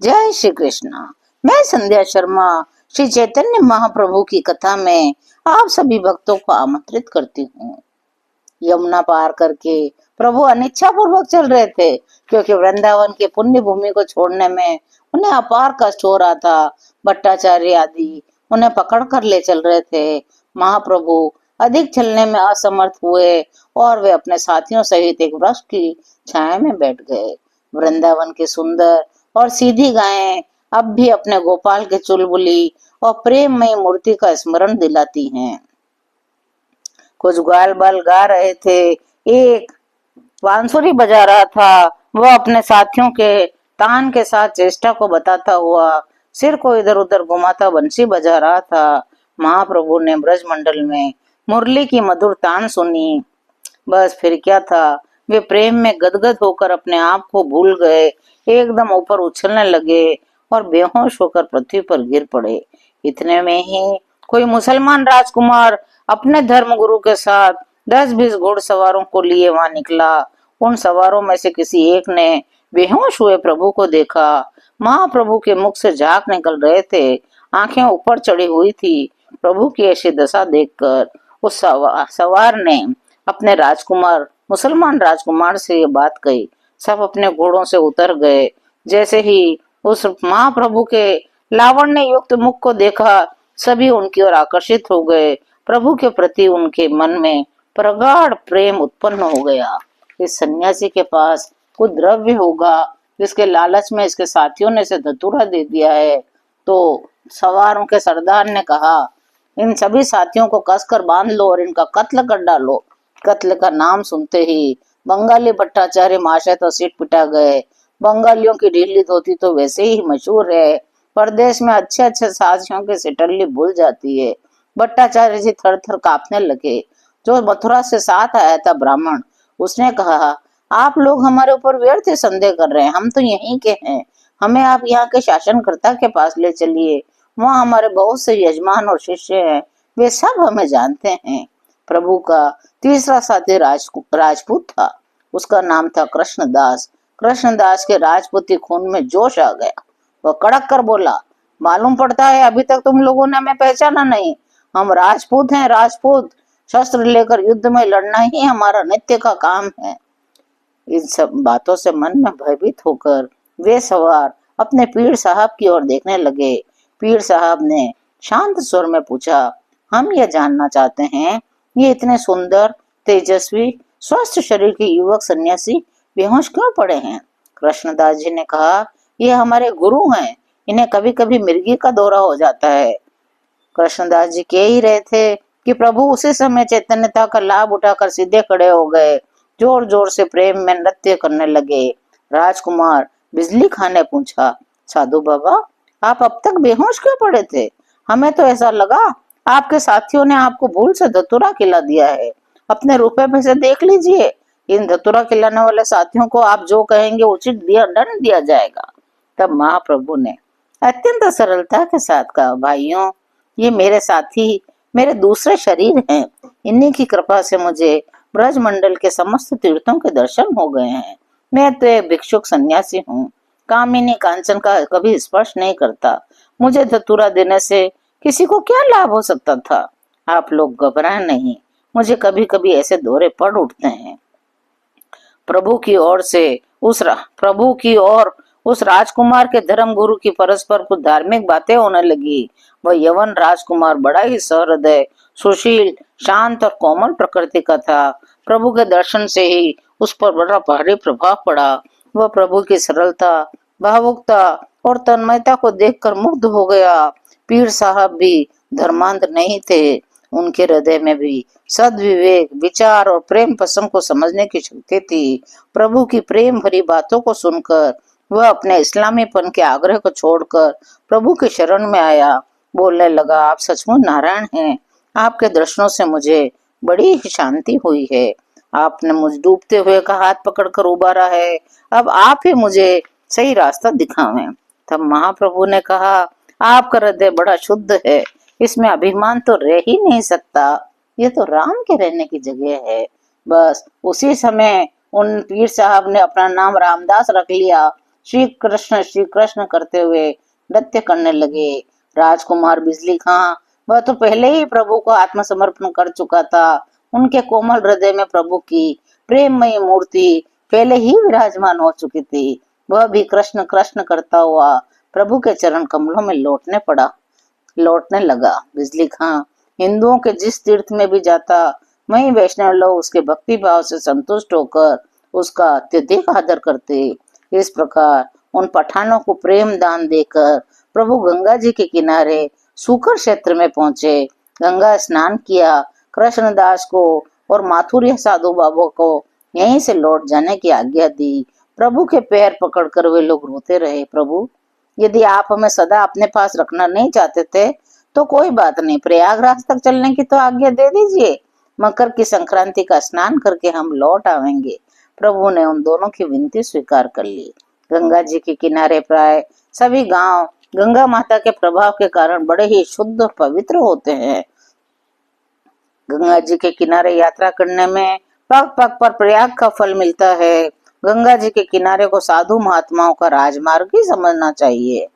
जय श्री कृष्ण। मैं संध्या शर्मा श्री चैतन्य महाप्रभु की कथा में आप सभी भक्तों को आमंत्रित करती हूँ। यमुना पार करके प्रभु अनिच्छा पूर्वक चल रहे थे, क्योंकि वृंदावन के पुण्य भूमि को छोड़ने में उन्हें अपार कष्ट हो रहा था। भट्टाचार्य आदि उन्हें पकड़ कर ले चल रहे थे। महाप्रभु अधिक चलने में असमर्थ हुए और वे अपने साथियों सहित एक वृक्ष की छाया में बैठ गए। वृंदावन की सुंदर और सीधी गायें अब भी अपने गोपाल के चुलबुली और प्रेममयी मूर्ति का स्मरण दिलाती हैं। कुछ ग्वाल बाल गा रहे थे, एक बांसुरी बजा रहा था। वह अपने साथियों के तान के साथ चेष्टा को बताता हुआ सिर को इधर उधर घुमाता बंसी बजा रहा था। महाप्रभु ने ब्रज मंडल में मुरली की मधुर तान सुनी। बस फिर क्या था, वे प्रेम में गदगद होकर अपने आप को भूल गए, एकदम ऊपर उछलने लगे और बेहोश होकर पृथ्वी पर गिर पड़े। इतने में ही कोई मुसलमान राजकुमार अपने धर्म गुरु के साथ 10-20 घुड़सवारों को लिए वहां निकला। उन सवारों में से किसी एक ने बेहोश हुए प्रभु को देखा। महाप्रभु के मुख से झाग निकल रहे थे, आंखें ऊपर चढ़ी हुई थी। प्रभु की ऐसी दशा देखकर उस सवार ने अपने मुसलमान राजकुमार से ये बात कही। सब अपने घोड़ों से उतर गए। जैसे ही उस महाप्रभु के लावण्य युक्त मुख को देखा, सभी उनकी ओर आकर्षित हो गए। प्रभु के प्रति उनके मन में प्रगाढ़ प्रेम उत्पन्न हो गया। इस सन्यासी के पास कुछ द्रव्य होगा, जिसके लालच में इसके साथियों ने इसे धतूरा दे दिया है। तो सवारों के सरदार ने कहा, इन सभी साथियों को कसकर बांध लो और इनका कत्ल कर डालो। कत्ल का नाम सुनते ही बंगाली भट्टाचार्य महाशय तो सिट पिटा गए। बंगालियों की ढीली धोती तो वैसे ही मशहूर है, परदेश में अच्छे अच्छे साथियों की सिटल्ली भूल जाती है। भट्टाचार्य जी थर थर कांपने लगे। जो मथुरा से साथ आया था ब्राह्मण, उसने कहा, आप लोग हमारे ऊपर व्यर्थ संदेह कर रहे हैं, हम तो यहीं के हैं। हमें आप यहाँ के शासनकर्ता के पास ले चलिए। वहाँ हमारे बहुत से यजमान और शिष्य हैं, वे सब हमें जानते हैं। प्रभु का तीसरा साथी राजपूत था। उसका नाम था कृष्णदास। कृष्णदास के राजपूती खून में जोश आ गया। वह कड़क कर बोला, मालूम पड़ता है अभी तक तुम लोगों ने हमें पहचाना नहीं। हम राजपूत हैं, राजपूत। शस्त्र लेकर युद्ध में लड़ना ही हमारा नित्य का काम है। इन सब बातों से मन में भयभीत होकर वे सवार अपने पीर साहब की ओर देखने लगे। पीर साहब ने शांत स्वर में पूछा, हम यह जानना चाहते हैं, ये इतने सुंदर, तेजस्वी, स्वस्थ शरीर के युवक सन्यासी बेहोश क्यों पड़े हैं? कृष्णदास जी ने कहा, ये हमारे गुरु हैं, इन्हें कभी कभी मिर्गी का दौरा हो जाता है। कृष्णदास जी कह ही रहे थे कि प्रभु उसी समय चैतन्यता का लाभ उठाकर सीधे खड़े हो गए। जोर जोर से प्रेम में नृत्य करने लगे। राजकुमार बिजली खान ने पूछा, साधु बाबा, आप अब तक बेहोश क्यों पड़े थे? हमें तो ऐसा लगा आपके साथियों ने आपको भूल से धतूरा खिला दिया है। अपने रुपए में से देख लीजिए, इन धतूरा खिलाने वाले साथियों को आप जो कहेंगे उचित दंड दिया जाएगा। तब महाप्रभु ने अत्यंत सरलता के साथ कहा, भाइयों, ये मेरे साथी मेरे दूसरे शरीर हैं। इन्हीं की कृपा से मुझे ब्रज मंडल के समस्त तीर्थों के दर्शन हो गए हैं। मैं तो एक भिक्षुक सन्यासी हूँ, कामिनी कांचन का कभी स्पर्श नहीं करता। मुझे धतूरा देने से किसी को क्या लाभ हो सकता था? आप लोग घबराएं नहीं, मुझे कभी कभी ऐसे दौरे पड़ उठते हैं। प्रभु की और उस राजकुमार के धर्म गुरु की परस्पर कुछ धार्मिक बातें होने लगी। वह यवन राजकुमार बड़ा ही सहृदय, सुशील, शांत और कोमल प्रकृति का था। प्रभु के दर्शन से ही उस पर बड़ा भारी प्रभाव पड़ा। वह प्रभु की सरलता, भावुकता और तन्मयता को देखकर मुग्ध हो गया। पीर साहब भी धर्मांध नहीं थे। उनके हृदय में भी सद्विवेक, विचार और प्रेम पसंद को समझने की शक्ति थी। प्रभु की प्रेम भरी बातों को सुनकर वह अपने इस्लामीपन के आग्रह को छोड़कर प्रभु की शरण में आया। बोलने लगा, आप सचमुच नारायण हैं। आपके दर्शनों से मुझे बड़ी ही शांति हुई है। आपने मुझ डूबते हुए का हाथ पकड़कर उबारा है। अब आप ही मुझे सही रास्ता दिखावें। तब महाप्रभु ने कहा, आपका हृदय बड़ा शुद्ध है, इसमें अभिमान तो रह ही नहीं सकता। ये तो राम के रहने की जगह है। बस उसी समय उन पीर साहब ने अपना नाम रामदास रख लिया। श्री कृष्ण करते हुए नृत्य करने लगे। राजकुमार बिजली खां, वह तो पहले ही प्रभु को आत्मसमर्पण कर चुका था। उनके कोमल हृदय में प्रभु की प्रेममयी मूर्ति पहले ही विराजमान हो चुकी थी। वह भी कृष्ण कृष्ण करता हुआ प्रभु के चरण कमलों में लौटने लगा। बिजली खां हिंदुओं के जिस तीर्थ में भी जाता, वहीं वैष्णव लोग उसके भक्ति भाव से संतुष्ट होकर उसका अत्यधिक आदर करते। इस प्रकार उन पठानों को प्रेम दान देकर प्रभु गंगा जी के किनारे सूकर क्षेत्र में पहुंचे। गंगा स्नान किया। कृष्णदास को और माथुर साधु बाबा को यहीं से लौट जाने की आज्ञा दी। प्रभु के पैर पकड़कर वे लोग रोते रहे, प्रभु यदि आप हमें सदा अपने पास रखना नहीं चाहते थे तो कोई बात नहीं, प्रयागराज तक चलने की तो आज्ञा दे दीजिए। मकर की संक्रांति का स्नान करके हम लौट आवेंगे। प्रभु ने उन दोनों की विनती स्वीकार कर ली। गंगा जी के किनारे प्राय सभी गांव गंगा माता के प्रभाव के कारण बड़े ही शुद्ध और पवित्र होते हैं। गंगा जी के किनारे यात्रा करने में पग पग पर प्रयाग का फल मिलता है। गंगा जी के किनारे को साधु महात्माओं का राजमार्ग ही समझना चाहिए।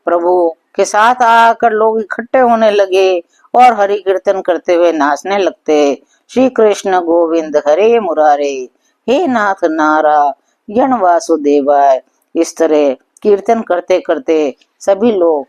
प्रभु के साथ आकर लोग इकट्ठे होने लगे और हरि कीर्तन करते हुए नाचने लगते। श्री कृष्ण गोविंद हरे मुरारे, हे नाथ नारायण वासुदेवाय। इस तरह कीर्तन करते करते सभी लोग